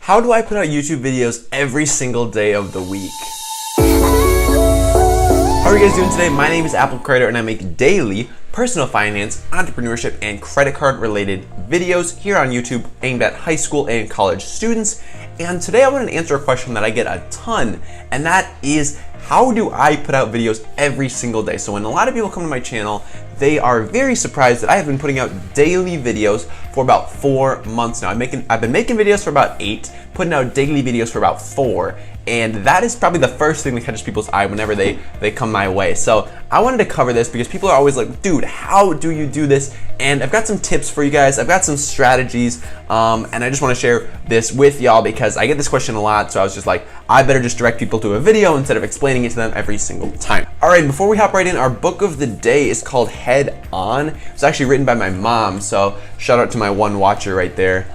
How do I put out YouTube videos every single day of the week? How are you guys doing today? My name is Crider and I make daily personal finance, entrepreneurship, and credit card related videos here on YouTube aimed at high school and college students. And today I want to answer a question that I get a ton, and that is, how do I put out videos every single day? So when a lot of people come to my channel, they are very surprised that I have been putting out daily videos for about 4 months now. I've been making videos for about 8, putting out daily videos for about 4, and that is probably the first thing that catches people's eye whenever they come my way. So I wanted to cover this because people are always like, dude, how do you do this? And I've got some tips for you guys. I've got some strategies, and I just want to share this with y'all because I get this question a lot. So I was just like, I better just direct people to a video instead of explaining it to them every single time. All right, before we hop right in, our book of the day is called Head On. It's actually written by my mom, so shout out to my one watcher right there.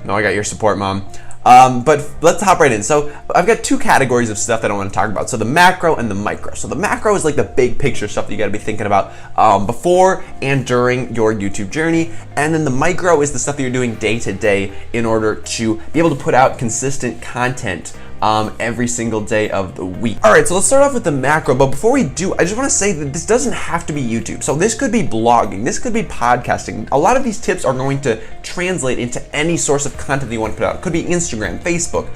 No, I got your support, Mom. But let's hop right in. So I've got 2 categories of stuff that I want to talk about. So the macro and the micro. So the macro is like the big picture stuff that you got to be thinking about before and during your YouTube journey. And then the micro is the stuff that you're doing day to day in order to be able to put out consistent content every single day of the week. All right, so let's start off with the macro. But before we do, I just want to say that this doesn't have to be YouTube. So this could be blogging, this could be podcasting. A lot of these tips are going to translate into any source of content that you want to put out. It could be Instagram, Facebook,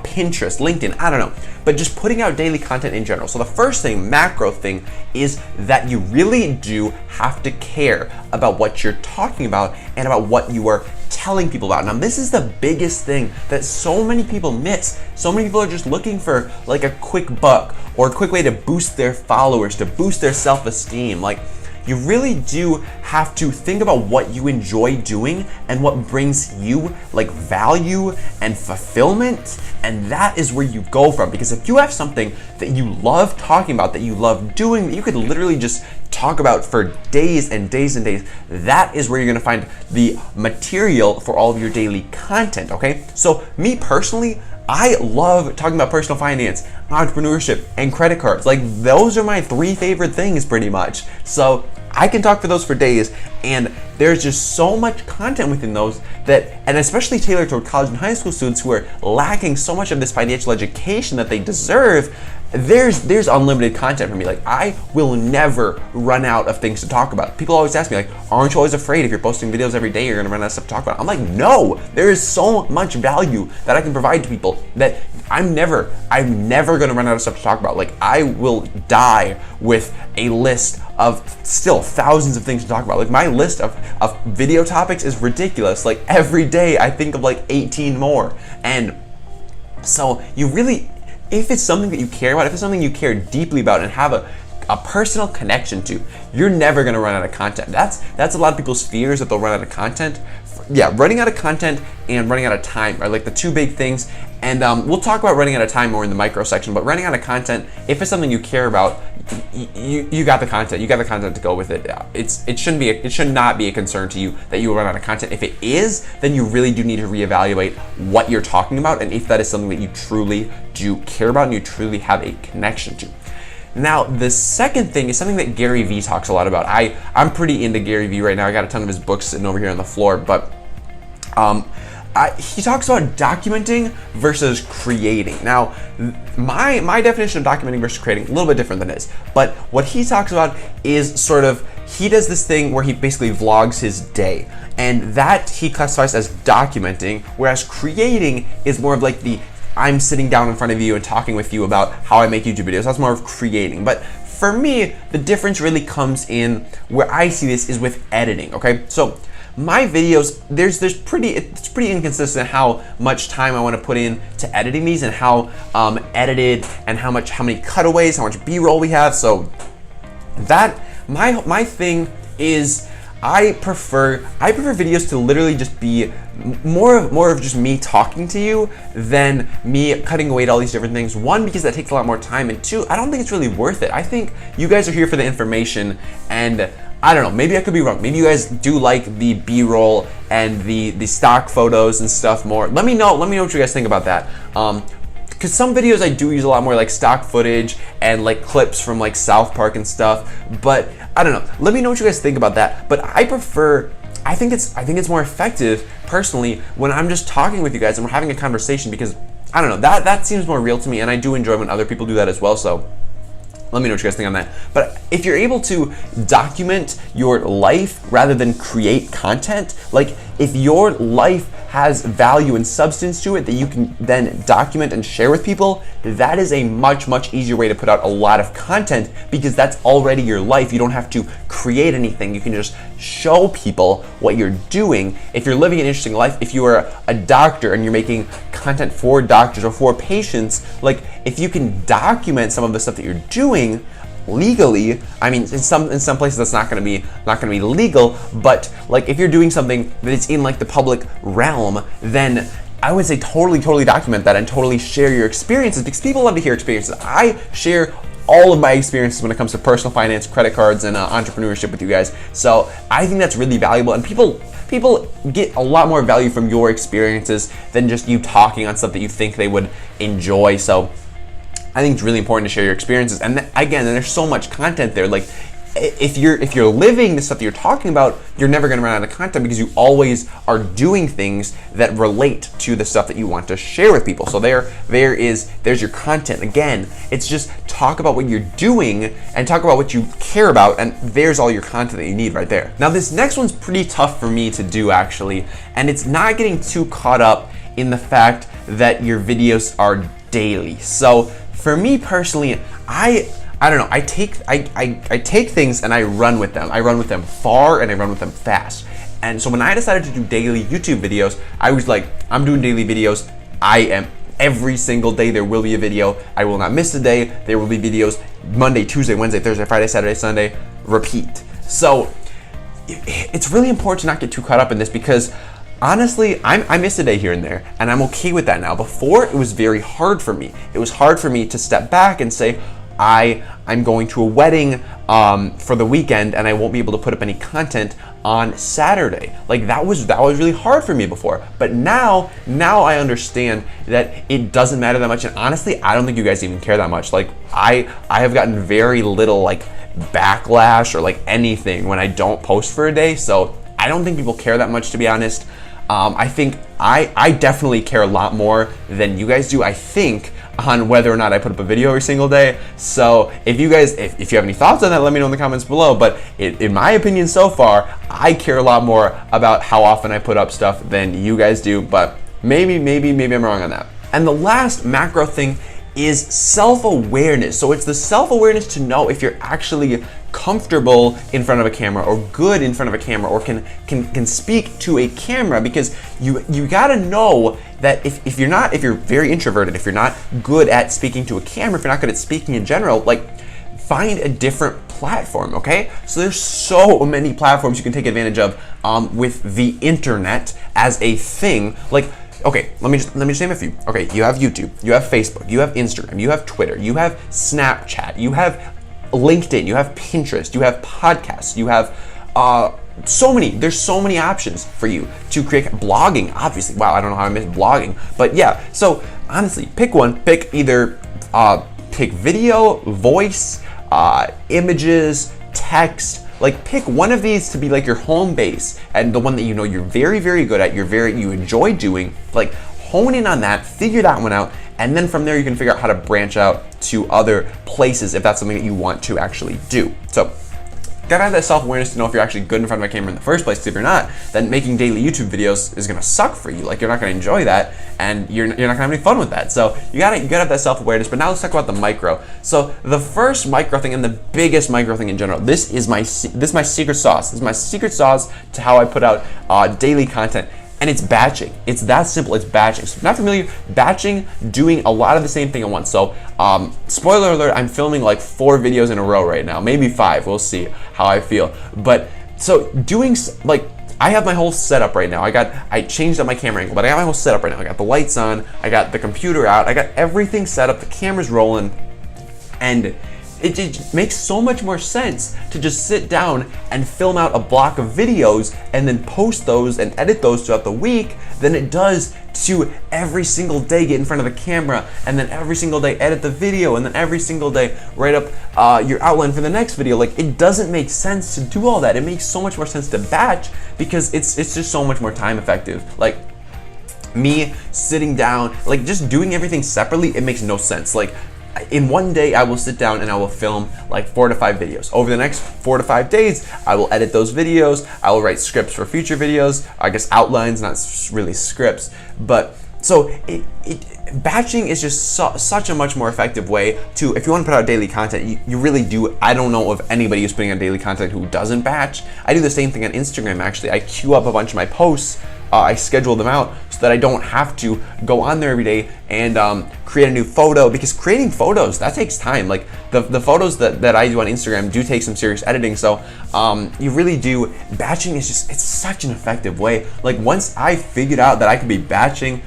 Pinterest, LinkedIn, I don't know. But just putting out daily content in general. So the first thing, macro thing, is that you really do have to care about what you're talking about and about what you are telling people about. Now, this is the biggest thing that so many people miss. So many people are just looking for like a quick buck or a quick way to boost their followers, to boost their self-esteem. Like, you really do have to think about what you enjoy doing and what brings you like value and fulfillment, and that is where you go from. Because if you have something that you love talking about, that you love doing, that you could literally just talk about for days and days and days, that is where you're gonna find the material for all of your daily content, okay? So me personally, I love talking about personal finance, entrepreneurship, and credit cards. Like, those are my 3 favorite things pretty much. So I can talk for those for days, and there's just so much content within those that, and especially tailored toward college and high school students who are lacking so much of this financial education that they deserve. There's unlimited content for me. Like, I will never run out of things to talk about. People always ask me, like, aren't you always afraid if you're posting videos every day you're gonna run out of stuff to talk about? I'm like, no, there is so much value that I can provide to people that I'm never gonna run out of stuff to talk about. Like, I will die with a list of still thousands of things to talk about. Like, my list of video topics is ridiculous. Like, every day I think of like 18 more. And so you really, if it's something that you care about, if it's something you care deeply about and have a personal connection to, you're never gonna run out of content. That's a lot of people's fears, that they'll run out of content. Yeah, running out of content and running out of time are like the 2 big things. And we'll talk about running out of time more in the micro section, but running out of content, if it's something you care about, you got the content. You got the content to go with it. It should not be a concern to you that you will run out of content. If it is, then you really do need to reevaluate what you're talking about and if that is something that you truly do care about and you truly have a connection to. Now, the second thing is something that Gary Vee talks a lot about. I'm pretty into Gary Vee right now. I got a ton of his books sitting over here on the floor, but he talks about documenting versus creating. Now, my definition of documenting versus creating, a little bit different than his, but what he talks about is sort of, he does this thing where he basically vlogs his day, and that he classifies as documenting, whereas creating is more of like I'm sitting down in front of you and talking with you about how I make YouTube videos. That's more of creating. But for me, the difference really comes in where I see this is with editing, okay? So my videos, it's pretty inconsistent how much time I want to put in to editing these and how edited and how many cutaways, how much B-roll we have. So that my thing is, I prefer videos to literally just be more of just me talking to you than me cutting away to all these different things. 1, because that takes a lot more time, and 2, I don't think it's really worth it. I think you guys are here for the information, and I don't know, maybe I could be wrong. Maybe you guys do like the B-roll and the stock photos and stuff more. Let me know what you guys think about that. Because some videos I do use a lot more like stock footage and like clips from like South Park and stuff, but I don't know. Let me know what you guys think about that. But I prefer I think it's more effective personally when I'm just talking with you guys and we're having a conversation, because I don't know, that seems more real to me, and I do enjoy when other people do that as well. So let me know what you guys think on that. But if you're able to document your life rather than create content, like if your life has value and substance to it that you can then document and share with people, that is a much easier way to put out a lot of content, because that's already your life. You don't have to create anything. You can just show people what you're doing. If you're living an interesting life, if you are a doctor and you're making content for doctors or for patients, like if you can document some of the stuff that you're doing legally, I mean, in some places that's not going to be legal, but like if you're doing something that is in like the public realm, then I would say totally document that and totally share your experiences, because people love to hear experiences. I share all of my experiences when it comes to personal finance, credit cards, and entrepreneurship with you guys. So I think that's really valuable, and people get a lot more value from your experiences than just you talking on stuff that you think they would enjoy. So I think it's really important to share your experiences. And again, there's so much content there. Like if you're living the stuff that you're talking about, you're never going to run out of content, because you always are doing things that relate to the stuff that you want to share with people. So there's your content. Again, it's just talk about what you're doing and talk about what you care about, and there's all your content that you need right there. Now this next one's pretty tough for me to do actually, and it's not getting too caught up in the fact that your videos are daily. So for me personally, I don't know. I take things and I run with them. I run with them far and I run with them fast. And so when I decided to do daily YouTube videos, I was like, I'm doing daily videos. Every single day there will be a video. I will not miss a day. There will be videos Monday, Tuesday, Wednesday, Thursday, Friday, Saturday, Sunday, repeat. So it's really important to not get too caught up in this, because honestly, I miss a day here and there, and I'm okay with that now. Before, it was very hard for me. It was hard for me to step back and say, I'm going to a wedding for the weekend and I won't be able to put up any content on Saturday. Like that was really hard for me before. But now I understand that it doesn't matter that much. And honestly, I don't think you guys even care that much. Like I have gotten very little like backlash or like anything when I don't post for a day. So I don't think people care that much, to be honest. I think I definitely care a lot more than you guys do, I think, on whether or not I put up a video every single day. So if you guys, if you have any thoughts on that, let me know in the comments below. But in my opinion so far, I care a lot more about how often I put up stuff than you guys do. But maybe I'm wrong on that. And the last macro thing is self-awareness. So it's the self-awareness to know if you're actually comfortable in front of a camera or good in front of a camera or can speak to a camera, because you gotta know that if you're very introverted, if you're not good at speaking to a camera, if you're not good at speaking in general, like find a different platform, okay? So there's so many platforms you can take advantage of with the internet as a thing. Like, okay, let me just name a few. Okay, you have YouTube, you have Facebook, you have Instagram, you have Twitter, you have Snapchat, you have LinkedIn, you have Pinterest, you have podcasts, you have there's so many options for you to create blogging, obviously. Wow, I don't know how I missed blogging, but yeah. So honestly, pick one, pick either pick video, voice, images, text. Like pick one of these to be like your home base, and the one that you know you're very good at, you enjoy doing. Like hone in on that, figure that one out, and then from there you can figure out how to branch out to other places if that's something that you want to actually do. So gotta have that self-awareness to know if you're actually good in front of a camera in the first place, because if you're not, then making daily YouTube videos is gonna suck for you. Like you're not gonna enjoy that, and you're not gonna have any fun with that. So you gotta have that self-awareness. But now let's talk about the micro. So the first micro thing and the biggest micro thing in general, this is my secret sauce. This is my secret sauce to how I put out daily content. And it's batching. It's that simple. It's batching. So if you're not familiar, batching, doing a lot of the same thing at once. So spoiler alert, I'm filming like 4 videos in a row right now, maybe 5. We'll see how I feel. But so doing, like, I have my whole setup right now. I changed up my camera angle, but I got my whole setup right now. I got the lights on, I got the computer out, I got everything set up, the camera's rolling, and it just makes so much more sense to just sit down and film out a block of videos and then post those and edit those throughout the week than it does to every single day get in front of a camera, and then every single day edit the video, and then every single day write up your outline for the next video. Like, it doesn't make sense to do all that. It makes so much more sense to batch because it's just so much more time effective. Like, me sitting down, like just doing everything separately, it makes no sense. Like, in one day I will sit down and I will film like 4 to 5 videos. Over the next 4 to 5 days, I will edit those videos. I will write scripts for future videos. I guess outlines, not really scripts. But so batching is just such a much more effective way to, if you want to put out daily content, you really do. I don't know of anybody who's putting out daily content who doesn't batch. I do the same thing on Instagram, actually. I queue up a bunch of my posts. I schedule them out so that I don't have to go on there every day and create a new photo, because creating photos, that takes time. Like the photos that I do on Instagram do take some serious editing. So you really do, batching is just, it's such an effective way. Like, once I figured out that I could be batching,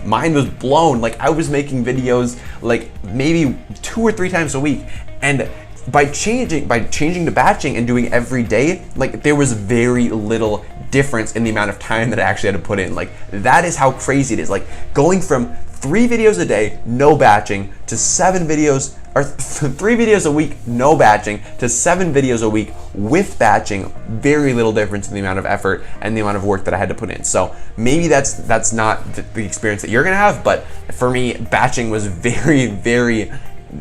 mind was blown. Like, I was making videos like maybe 2 or 3 times a week, and by changing to batching and doing every day, like, there was very little difference in the amount of time that I actually had to put in. Like, that is how crazy it is. Like, going from 3 videos a day, no batching, to 7 videos, or 3 videos a week, no batching, to 7 videos a week with batching, very little difference in the amount of effort and the amount of work that I had to put in. So maybe that's not the experience that you're gonna have, but for me, batching was very, very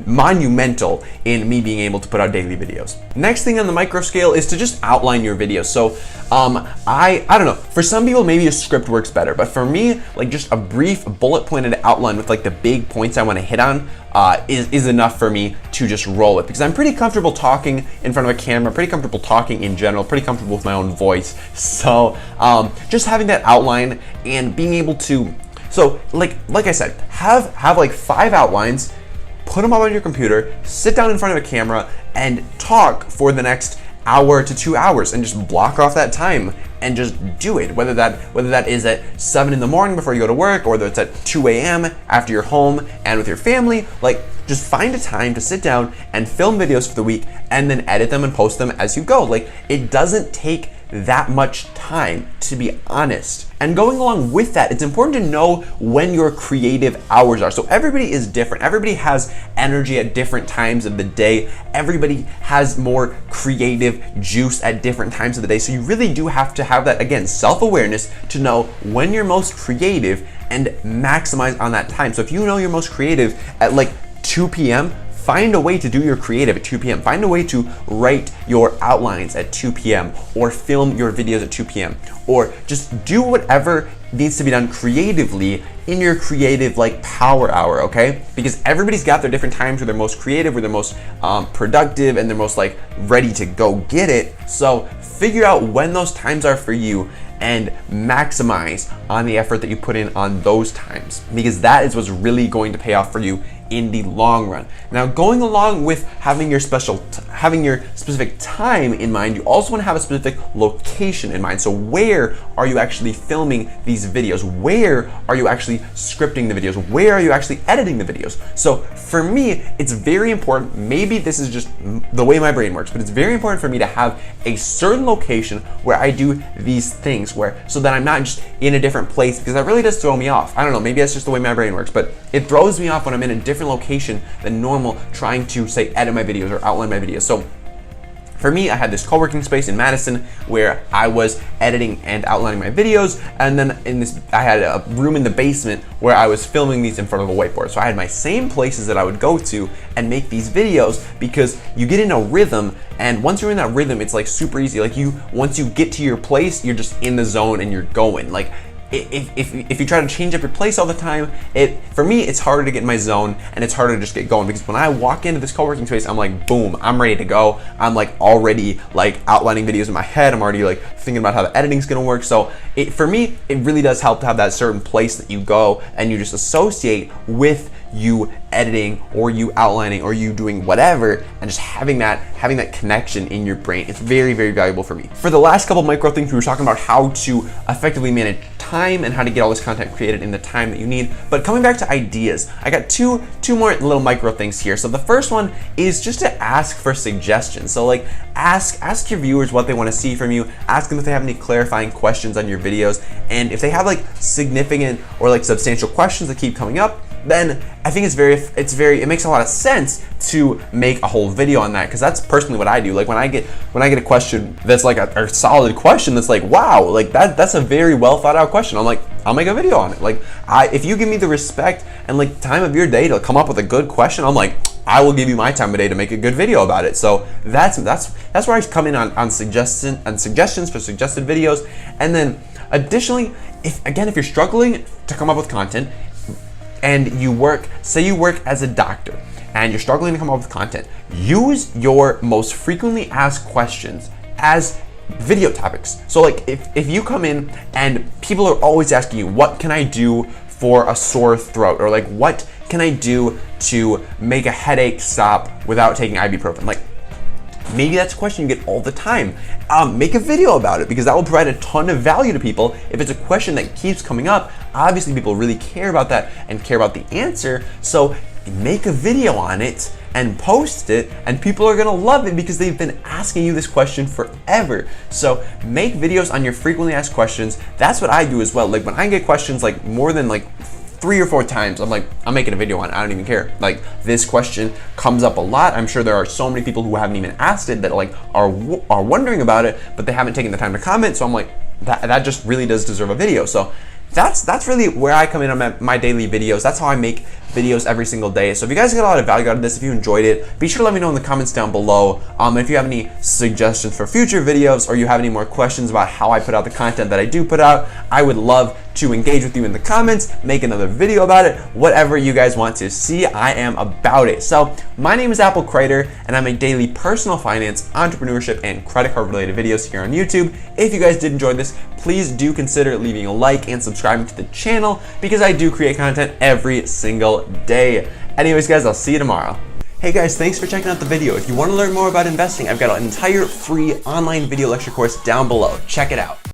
monumental in me being able to put out daily videos. Next thing on the micro scale is to just outline your videos. So I don't know, for some people maybe a script works better, but for me, like, just a brief bullet pointed outline with like the big points I want to hit on is enough for me to just roll it, because I'm pretty comfortable talking in front of a camera, pretty comfortable talking in general, pretty comfortable with my own voice. So just having that outline and being able to, so like I said, have like 5 outlines, put them up on your computer, sit down in front of a camera, and talk for the next hour to 2 hours, and just block off that time and just do it. Whether that is at 7 in the morning before you go to work, or whether it's at 2 a.m. after you're home and with your family, like, just find a time to sit down and film videos for the week and then edit them and post them as you go. Like, it doesn't take that much time, to be honest. And going along with that, it's important to know when your creative hours are. So everybody is different. Everybody has energy at different times of the day. Everybody has more creative juice at different times of the day. So you really do have to have that, again, self-awareness to know when you're most creative and maximize on that time. So if you know you're most creative at like 2 p.m., find a way to do your creative at 2 p.m. Find a way to write your outlines at 2 p.m. or film your videos at 2 p.m. or just do whatever needs to be done creatively in your creative like power hour, okay? Because everybody's got their different times where they're most creative, where they're most productive, and they're most like ready to go get it. So figure out when those times are for you and maximize on the effort that you put in on those times, because that is what's really going to pay off for you in the long run. Now, going along with having your specific time in mind, you also want to have a specific location in mind. So where are you actually filming these videos? Where are you actually scripting the videos? Where are you actually editing the videos? So for me, it's very important, maybe this is just the way my brain works, but it's very important for me to have a certain location where I do these things, so that I'm not just in a different place, because that really does throw me off. I don't know, maybe that's just the way my brain works, but it throws me off when I'm in a different location than normal trying to, say, edit my videos or outline my videos. So for me, I had this co-working space in Madison where I was editing and outlining my videos, and then I had a room in the basement where I was filming these in front of a whiteboard. So I had my same places that I would go to and make these videos, because you get in a rhythm, and once you're in that rhythm, it's like super easy. Like, once you get to your place, you're just in the zone and you're going. Like, if you try to change up your place all the time, for me, it's harder to get in my zone, and it's harder to just get going, because when I walk into this co-working space, I'm like, boom, I'm ready to go. I'm like already like outlining videos in my head. I'm already like thinking about how the editing's gonna work. So for me, it really does help to have that certain place that you go and you just associate with you editing or you outlining or you doing whatever, and just having that connection in your brain. It's very, very valuable for me. For the last couple micro things, we were talking about how to effectively manage time time and how to get all this content created in the time that you need. But coming back to ideas, I got two more little micro things here. So the first one is just to ask for suggestions. So like ask your viewers what they want to see from you. Ask them if they have any clarifying questions on your videos, and if they have like significant or like substantial questions that keep coming up, then I think it makes a lot of sense to make a whole video on that, because that's personally what I do. Like when I get a question that's like a solid question that's like, wow, like that's a very well thought out question, I'm like, I'll make a video on it. Like if you give me the respect and like time of your day to come up with a good question, I'm like, I will give you my time of day to make a good video about it. So that's where I come in on suggestions for suggested videos. And then additionally, if you're struggling to come up with content, and say you work as a doctor and you're struggling to come up with content, use your most frequently asked questions as video topics. So like if you come in and people are always asking you, what can I do for a sore throat? Or like, what can I do to make a headache stop without taking ibuprofen? Like, maybe that's a question you get all the time. Make a video about it, because that will provide a ton of value to people. If it's a question that keeps coming up, obviously people really care about that and care about the answer. So make a video on it and post it, and people are gonna love it because they've been asking you this question forever. So make videos on your frequently asked questions. That's what I do as well. Like when I get questions like more than like 3 or 4 times, I'm like, I'm making a video on it. I don't even care. Like this question comes up a lot. I'm sure there are so many people who haven't even asked it that like are wondering about it, but they haven't taken the time to comment. So I'm like, that just really does deserve a video. So that's really where I come in on my daily videos. That's how I make videos every single day. So if you guys get a lot of value out of this, if you enjoyed it, be sure to let me know in the comments down below. If you have any suggestions for future videos, or you have any more questions about how I put out the content that I do put out, I would love to engage with you in the comments, make another video about it, whatever you guys want to see, I am about it. So my name is Apple Crider, and I make daily personal finance, entrepreneurship, and credit card related videos here on YouTube. If you guys did enjoy this, please do consider leaving a like and subscribing to the channel, because I do create content every single day. Anyways guys, I'll see you tomorrow. Hey guys, thanks for checking out the video. If you want to learn more about investing, I've got an entire free online video lecture course down below. Check it out.